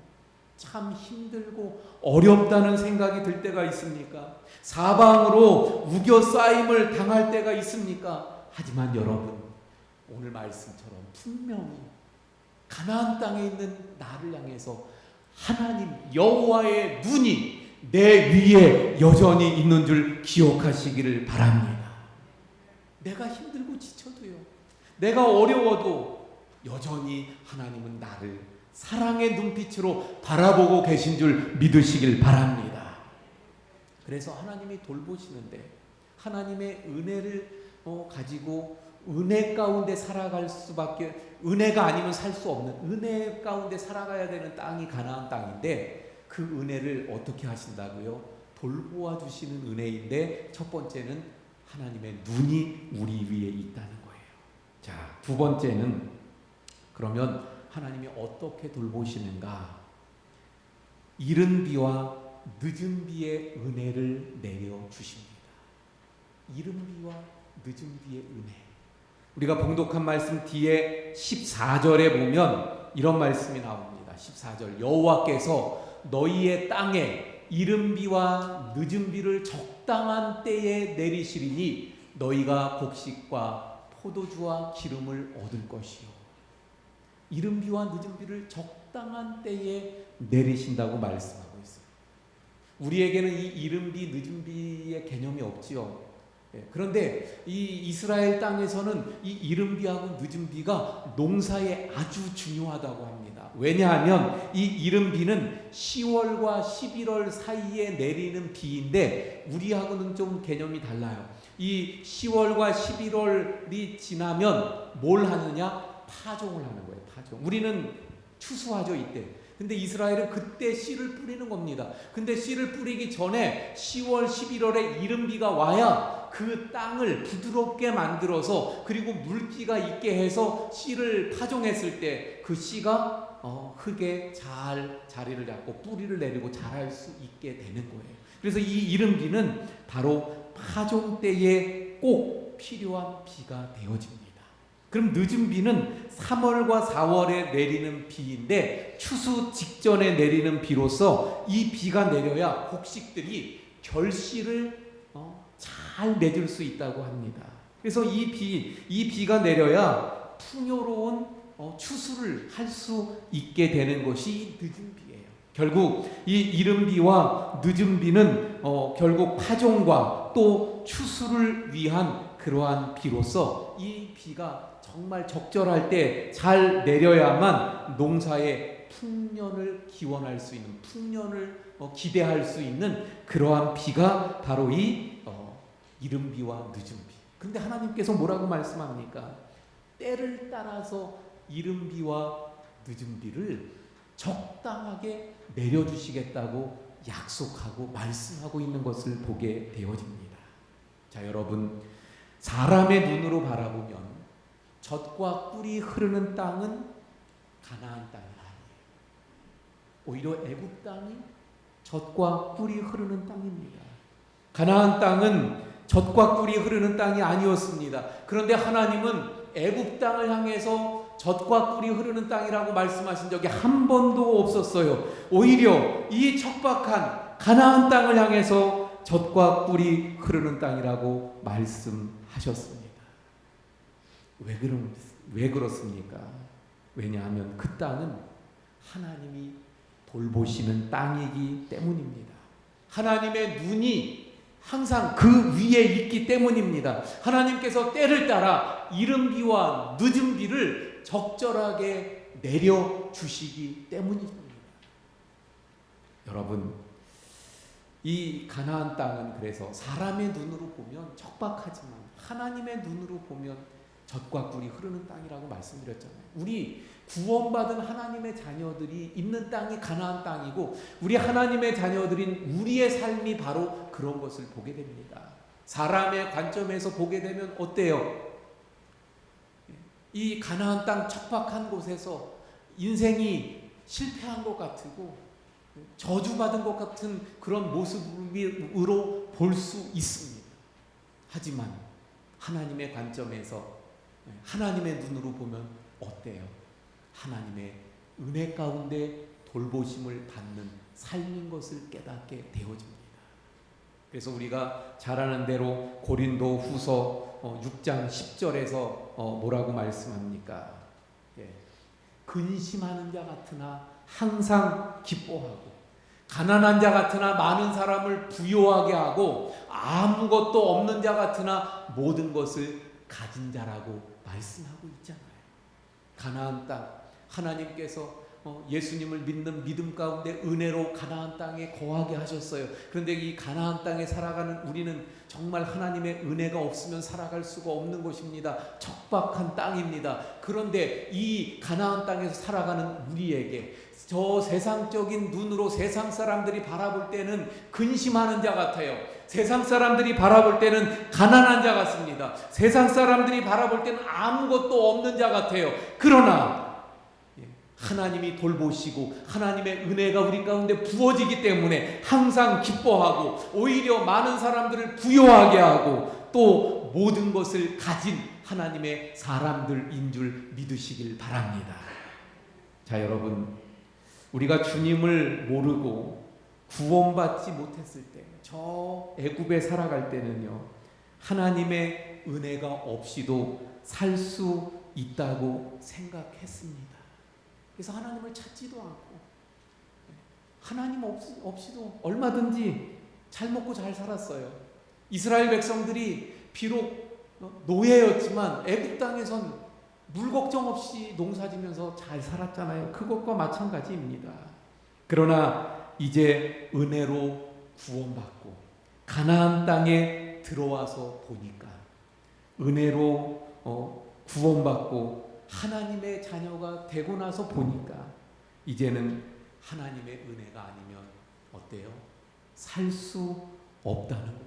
참 힘들고 어렵다는 생각이 들 때가 있습니까? 사방으로 우겨싸임을 당할 때가 있습니까? 하지만 여러분, 오늘 말씀처럼 분명히 가나안 땅에 있는 나를 향해서 하나님 여호와의 눈이 내 위에 여전히 있는 줄 기억하시기를 바랍니다. 내가 힘들고 지쳐도요, 내가 어려워도 여전히 하나님은 나를 사랑의 눈빛으로 바라보고 계신 줄 믿으시길 바랍니다. 그래서 하나님이 돌보시는데 하나님의 은혜를 가지고 은혜 가운데 살아갈 수밖에, 은혜가 아니면 살 수 없는 은혜 가운데 살아가야 되는 땅이 가나안 땅인데, 그 은혜를 어떻게 하신다고요? 돌보아 주시는 은혜인데, 첫 번째는 하나님의 눈이 우리 위에 있다는 거예요. 자, 두 번째는 그러면 하나님이 어떻게 돌보시는가? 이른 비와 늦은 비의 은혜를 내려 주십니다. 이른 비와 늦은 비의 은혜. 우리가 봉독한 말씀 뒤에 14절에 보면 이런 말씀이 나옵니다. 14절, 여호와께서 너희의 땅에 이른 비와 늦은 비를 적당한 때에 내리시리니 너희가 곡식과 포도주와 기름을 얻을 것이요. 이른 비와 늦은 비를 적당한 때에 내리신다고 말씀하고 있어요. 우리에게는 이 이른 비, 늦은 비의 개념이 없지요. 그런데 이 이스라엘 땅에서는 이 이른 비하고 늦은 비가 농사에 아주 중요하다고 합니다. 왜냐하면 이 이른 비는 10월과 11월 사이에 내리는 비인데 우리하고는 좀 개념이 달라요. 이 10월과 11월이 지나면 뭘 하느냐? 파종을 하는 거예요. 파종. 우리는 추수하죠, 이때. 근데 이스라엘은 그때 씨를 뿌리는 겁니다. 근데 씨를 뿌리기 전에 10월, 11월에 이른 비가 와야 그 땅을 부드럽게 만들어서, 그리고 물기가 있게 해서 씨를 파종했을 때 그 씨가 흙에 잘 자리를 잡고 뿌리를 내리고 자랄 수 있게 되는 거예요. 그래서 이 이른 비는 바로 파종 때에 꼭 필요한 비가 되어집니다. 그럼 늦은 비는 3월과 4월에 내리는 비인데, 추수 직전에 내리는 비로서 이 비가 내려야 곡식들이 결실을 잘 맺을 수 있다고 합니다. 그래서 이 비가 내려야 풍요로운 추수를 할 수 있게 되는 것이 늦은 비예요. 결국 이 이른 비와 늦은 비는 결국 파종과 또 추수를 위한 그러한 비로서 이 비가 정말 적절할 때 잘 내려야만 농사의 풍년을 기원할 수 있는, 풍년을 기대할 수 있는 그러한 비가 바로 이 이른 비와 늦은 비. 근데 하나님께서 뭐라고 말씀합니까? 때를 따라서 이른 비와 늦은 비를 적당하게 내려주시겠다고 약속하고 말씀하고 있는 것을 보게 되어집니다. 자, 여러분, 사람의 눈으로 바라보면 젖과 꿀이 흐르는 땅은 가나안 땅이 아니에요. 오히려 애굽 땅이 젖과 꿀이 흐르는 땅입니다. 가나안 땅은 젖과 꿀이 흐르는 땅이 아니었습니다. 그런데 하나님은 애굽 땅을 향해서 젖과 꿀이 흐르는 땅이라고 말씀하신 적이 한 번도 없었어요. 오히려 이 척박한 가나안 땅을 향해서 젖과 꿀이 흐르는 땅이라고 말씀하셨습니다. 왜 그렇습니까? 왜냐하면 그 땅은 하나님이 돌보시는 땅이기 때문입니다. 하나님의 눈이 항상 그 위에 있기 때문입니다. 하나님께서 때를 따라 이른 비와 늦은 비를 적절하게 내려주시기 때문입니다. 여러분, 이 가나안 땅은 그래서 사람의 눈으로 보면 척박하지만 하나님의 눈으로 보면 젖과 꿀이 흐르는 땅이라고 말씀드렸잖아요. 우리 구원받은 하나님의 자녀들이 있는 땅이 가나안 땅이고, 우리 하나님의 자녀들인 우리의 삶이 바로 그런 것을 보게 됩니다. 사람의 관점에서 보게 되면 어때요? 이 가나안 땅 척박한 곳에서 인생이 실패한 것 같고, 저주받은 것 같은 그런 모습으로 볼 수 있습니다. 하지만 하나님의 관점에서, 하나님의 눈으로 보면 어때요? 하나님의 은혜 가운데 돌보심을 받는 삶인 것을 깨닫게 되어집니다. 그래서 우리가 잘 아는 대로 고린도 후서 6장 10절에서 뭐라고 말씀합니까? 근심하는 자 같으나 항상 기뻐하고, 가난한 자 같으나 많은 사람을 부요하게 하고, 아무것도 없는 자 같으나 모든 것을 가진 자라고 말씀하고 있잖아요. 가나안 땅, 하나님께서 예수님을 믿는 믿음 가운데 은혜로 가나안 땅에 거하게 하셨어요. 그런데 이 가나안 땅에 살아가는 우리는 정말 하나님의 은혜가 없으면 살아갈 수가 없는 것입니다. 척박한 땅입니다. 그런데 이 가나안 땅에서 살아가는 우리에게 저 세상적인 눈으로 세상 사람들이 바라볼 때는 근심하는 자 같아요. 세상 사람들이 바라볼 때는 가난한 자 같습니다. 세상 사람들이 바라볼 때는 아무것도 없는 자 같아요. 그러나 하나님이 돌보시고 하나님의 은혜가 우리 가운데 부어지기 때문에 항상 기뻐하고, 오히려 많은 사람들을 부요하게 하고, 또 모든 것을 가진 하나님의 사람들인 줄 믿으시길 바랍니다. 자, 여러분, 우리가 주님을 모르고 구원받지 못했을 때, 저 애굽에 살아갈 때는요, 하나님의 은혜가 없이도 살 수 있다고 생각했습니다. 그래서 하나님을 찾지도 않고, 하나님 없이도 얼마든지 잘 먹고 잘 살았어요. 이스라엘 백성들이 비록 노예였지만 애굽 땅에선 물 걱정 없이 농사지면서 잘 살았잖아요. 그것과 마찬가지입니다. 그러나 이제 은혜로 구원받고 가나안 땅에 들어와서 보니까, 은혜로 구원받고 하나님의 자녀가 되고 나서 보니까, 이제는 하나님의 은혜가 아니면 어때요? 살 수 없다는 겁니다.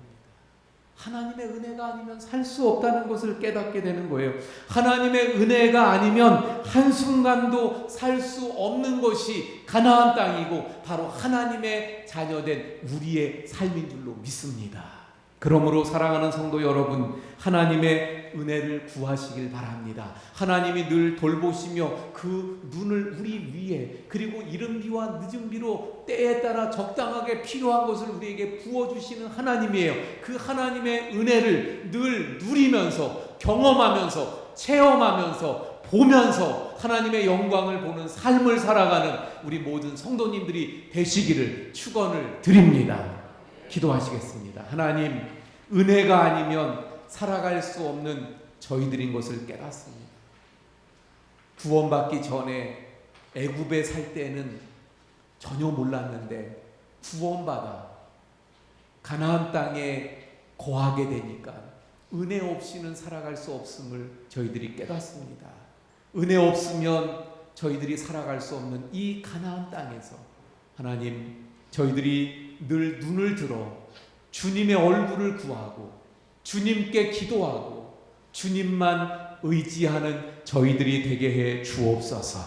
하나님의 은혜가 아니면 살 수 없다는 것을 깨닫게 되는 거예요. 하나님의 은혜가 아니면 한순간도 살 수 없는 것이 가나안 땅이고, 바로 하나님의 자녀된 우리의 삶인 줄로 믿습니다. 그러므로 사랑하는 성도 여러분, 하나님의 은혜를 구하시길 바랍니다. 하나님이 늘 돌보시며 그 눈을 우리 위에, 그리고 이른 비와 늦은 비로 때에 따라 적당하게 필요한 것을 우리에게 부어주시는 하나님이에요. 그 하나님의 은혜를 늘 누리면서, 경험하면서, 체험하면서, 보면서 하나님의 영광을 보는 삶을 살아가는 우리 모든 성도님들이 되시기를 축원을 드립니다. 기도하시겠습니다. 하나님, 은혜가 아니면 살아갈 수 없는 저희들인 것을 깨닫습니다. 구원받기 전에 애굽에 살 때는 전혀 몰랐는데, 구원받아 가나안 땅에 거하게 되니까 은혜 없이는 살아갈 수 없음을 저희들이 깨닫습니다. 은혜 없으면 저희들이 살아갈 수 없는 이 가나안 땅에서 하나님, 저희들이 늘 눈을 들어 주님의 얼굴을 구하고 주님께 기도하고 주님만 의지하는 저희들이 되게 해 주옵소서.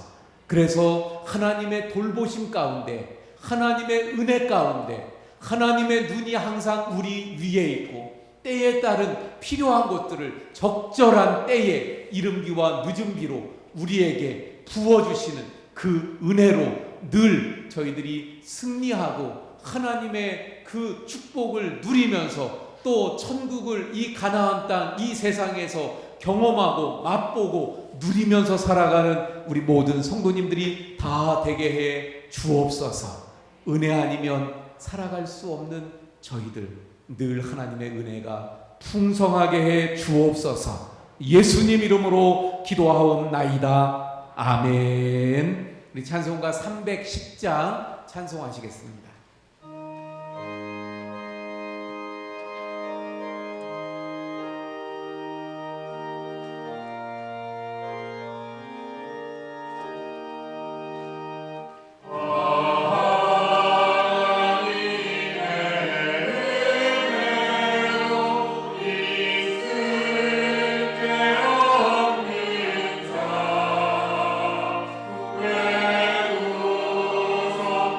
그래서 하나님의 돌보심 가운데, 하나님의 은혜 가운데, 하나님의 눈이 항상 우리 위에 있고, 때에 따른 필요한 것들을 적절한 때에 이른 비와 늦은 비로 우리에게 부어주시는 그 은혜로 늘 저희들이 승리하고 하나님의 그 축복을 누리면서 또 천국을 이 가나안 땅, 이 세상에서 경험하고 맛보고 누리면서 살아가는 우리 모든 성도님들이 다 되게 해 주옵소서. 은혜 아니면 살아갈 수 없는 저희들, 늘 하나님의 은혜가 풍성하게 해 주옵소서. 예수님 이름으로 기도하옵나이다. 아멘. 우리 찬송가 310장 찬송하시겠습니다. 외로워서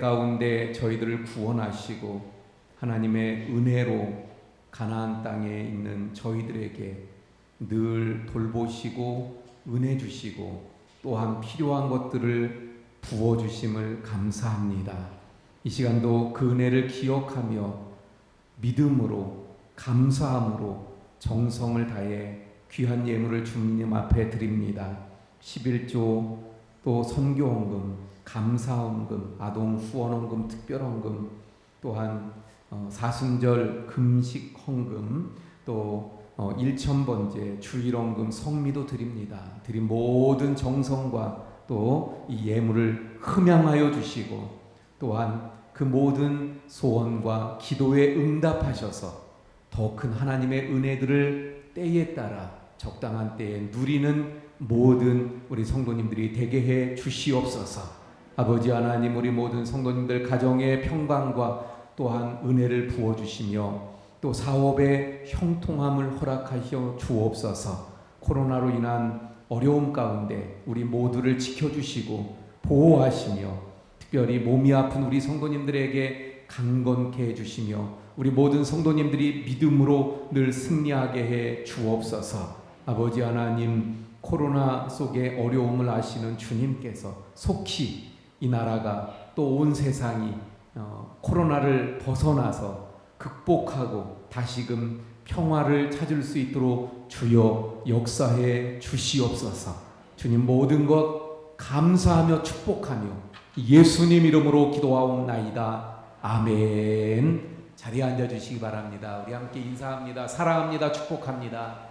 가운데 저희들을 구원하시고 하나님의 은혜로 가나안 땅에 있는 저희들에게 늘 돌보시고 은혜 주시고 또한 필요한 것들을 부어주심을 감사합니다. 이 시간도 그 은혜를 기억하며 믿음으로 감사함으로 정성을 다해 귀한 예물을 주님 앞에 드립니다. 11조 또 선교헌금, 감사헌금, 아동 후원헌금, 특별헌금 또한 사순절 금식 헌금 또 1,000번째 주일헌금 성미도 드립니다. 드린 모든 정성과 또 이 예물을 흠양하여 주시고 또한 그 모든 소원과 기도에 응답하셔서 더 큰 하나님의 은혜들을 때에 따라 적당한 때에 누리는 모든 우리 성도님들이 되게 해 주시옵소서. 아버지 하나님, 우리 모든 성도님들 가정의 평강과 또한 은혜를 부어주시며 또 사업의 형통함을 허락하여 주옵소서. 코로나로 인한 어려움 가운데 우리 모두를 지켜주시고 보호하시며 특별히 몸이 아픈 우리 성도님들에게 강건케 해주시며 우리 모든 성도님들이 믿음으로 늘 승리하게 해 주옵소서. 아버지 하나님, 코로나 속의 어려움을 아시는 주님께서 속히 이 나라가 또 온 세상이 코로나를 벗어나서 극복하고 다시금 평화를 찾을 수 있도록 주여 역사해 주시옵소서. 주님, 모든 것 감사하며 축복하며 예수님 이름으로 기도하옵나이다. 아멘. 자리에 앉아주시기 바랍니다. 우리 함께 인사합니다. 사랑합니다. 축복합니다.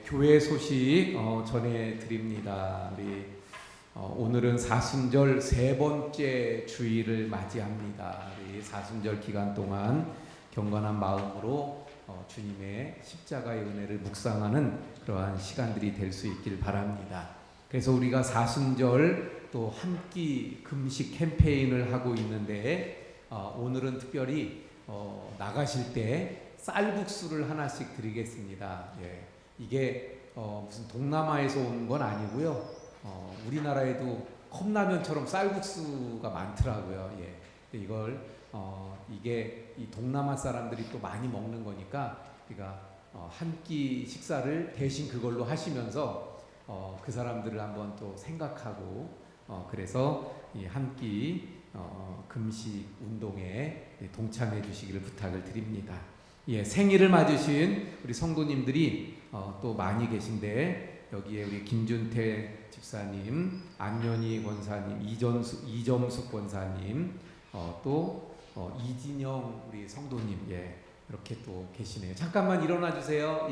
교회 소식 전해드립니다. 우리 오늘은 사순절 세 번째 주일을 맞이합니다. 우리 사순절 기간 동안 경건한 마음으로 주님의 십자가의 은혜를 묵상하는 그러한 시간들이 될 수 있길 바랍니다. 그래서 우리가 사순절 또 한 끼 금식 캠페인을 하고 있는데 오늘은 특별히 나가실 때 쌀국수를 하나씩 드리겠습니다. 이게 무슨 동남아에서 온 건 아니고요. 우리나라에도 컵라면처럼 쌀국수가 많더라고요. 이걸 이게 이 동남아 사람들이 또 많이 먹는 거니까 우리가 한 끼 식사를 대신 그걸로 하시면서 그 사람들을 한번 또 생각하고 그래서 이 한 끼 금식 운동에 동참해 주시기를 부탁을 드립니다. 생일을 맞으신 우리 성도님들이 또 많이 계신데 여기에 우리 김준태 집사님, 안연희 권사님, 이점숙 권사님, 또 이진영 우리 성도님 이렇게 또 계시네요. 잠깐만 일어나 주세요.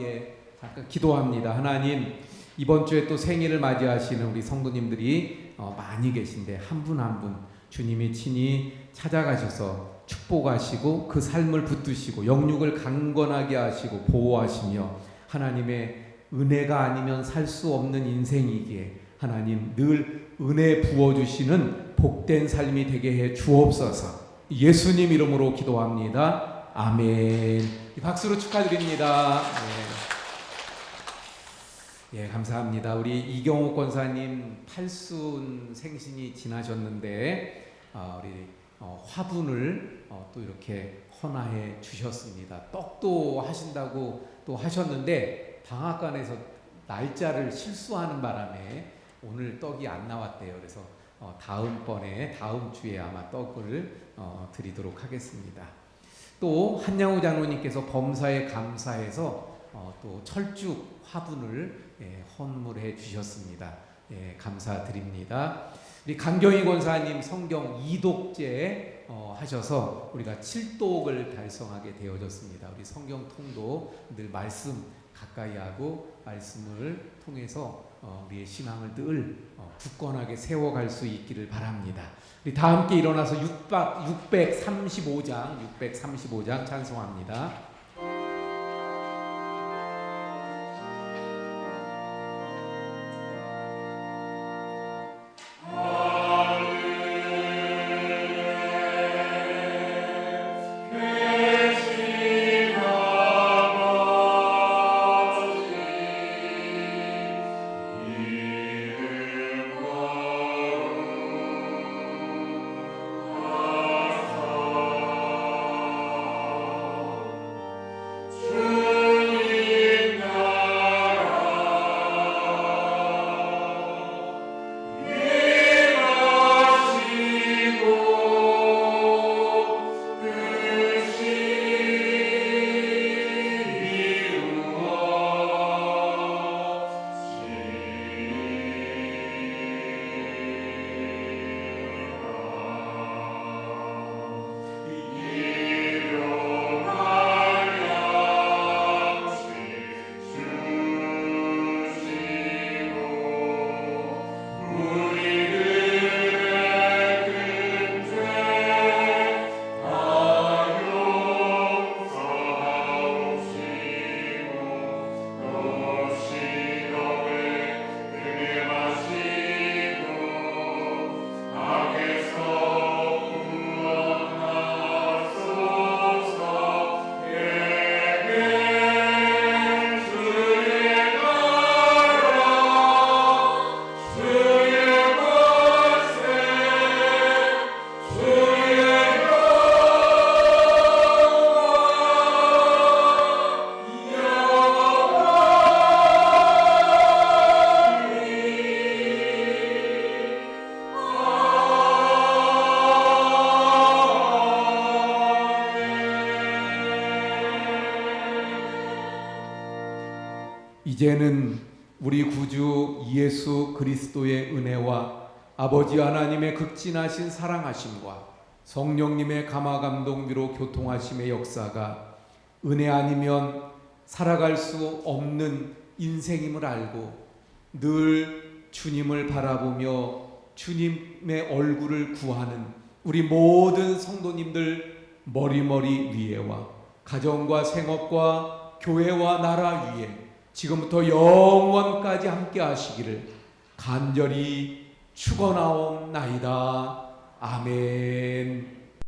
잠깐 기도합니다. 하나님, 이번 주에 또 생일을 맞이하시는 우리 성도님들이 많이 계신데 한 분 한 분 주님이 친히 찾아가셔서 축복하시고 그 삶을 붙드시고 영육을 강건하게 하시고 보호하시며 하나님의 은혜가 아니면 살 수 없는 인생이기에 하나님 늘 은혜 부어주시는 복된 삶이 되게 해 주옵소서. 예수님 이름으로 기도합니다. 아멘. 박수로 축하드립니다. 감사합니다. 우리 이경옥 권사님 팔순 생신이 지나셨는데 우리 화분을 또 이렇게 헌화해 주셨습니다. 떡도 하신다고 또 하셨는데 방앗간에서 날짜를 실수하는 바람에 오늘 떡이 안 나왔대요. 그래서 다음 주에 아마 떡을 드리도록 하겠습니다. 또 한양호 장로님께서 범사에 감사해서 또 철쭉 화분을 헌물해 주셨습니다. 감사드립니다. 우리 강경희 권사님 성경 2독제 하셔서 우리가 7독을 달성하게 되어졌습니다. 우리 성경 통도 늘 말씀 가까이 하고 말씀을 통해서 우리의 신앙을 늘 굳건하게 세워갈 수 있기를 바랍니다. 우리 다 함께 일어나서 635장 찬송합니다. 이제는 우리 구주 예수 그리스도의 은혜와 아버지 하나님의 극진하신 사랑하심과 성령님의 감화감동비로 교통하심의 역사가 은혜 아니면 살아갈 수 없는 인생임을 알고 늘 주님을 바라보며 주님의 얼굴을 구하는 우리 모든 성도님들 머리머리 위에와 가정과 생업과 교회와 나라 위에 지금부터 영원까지 함께 하시기를 간절히 축원하옵나이다. 아멘.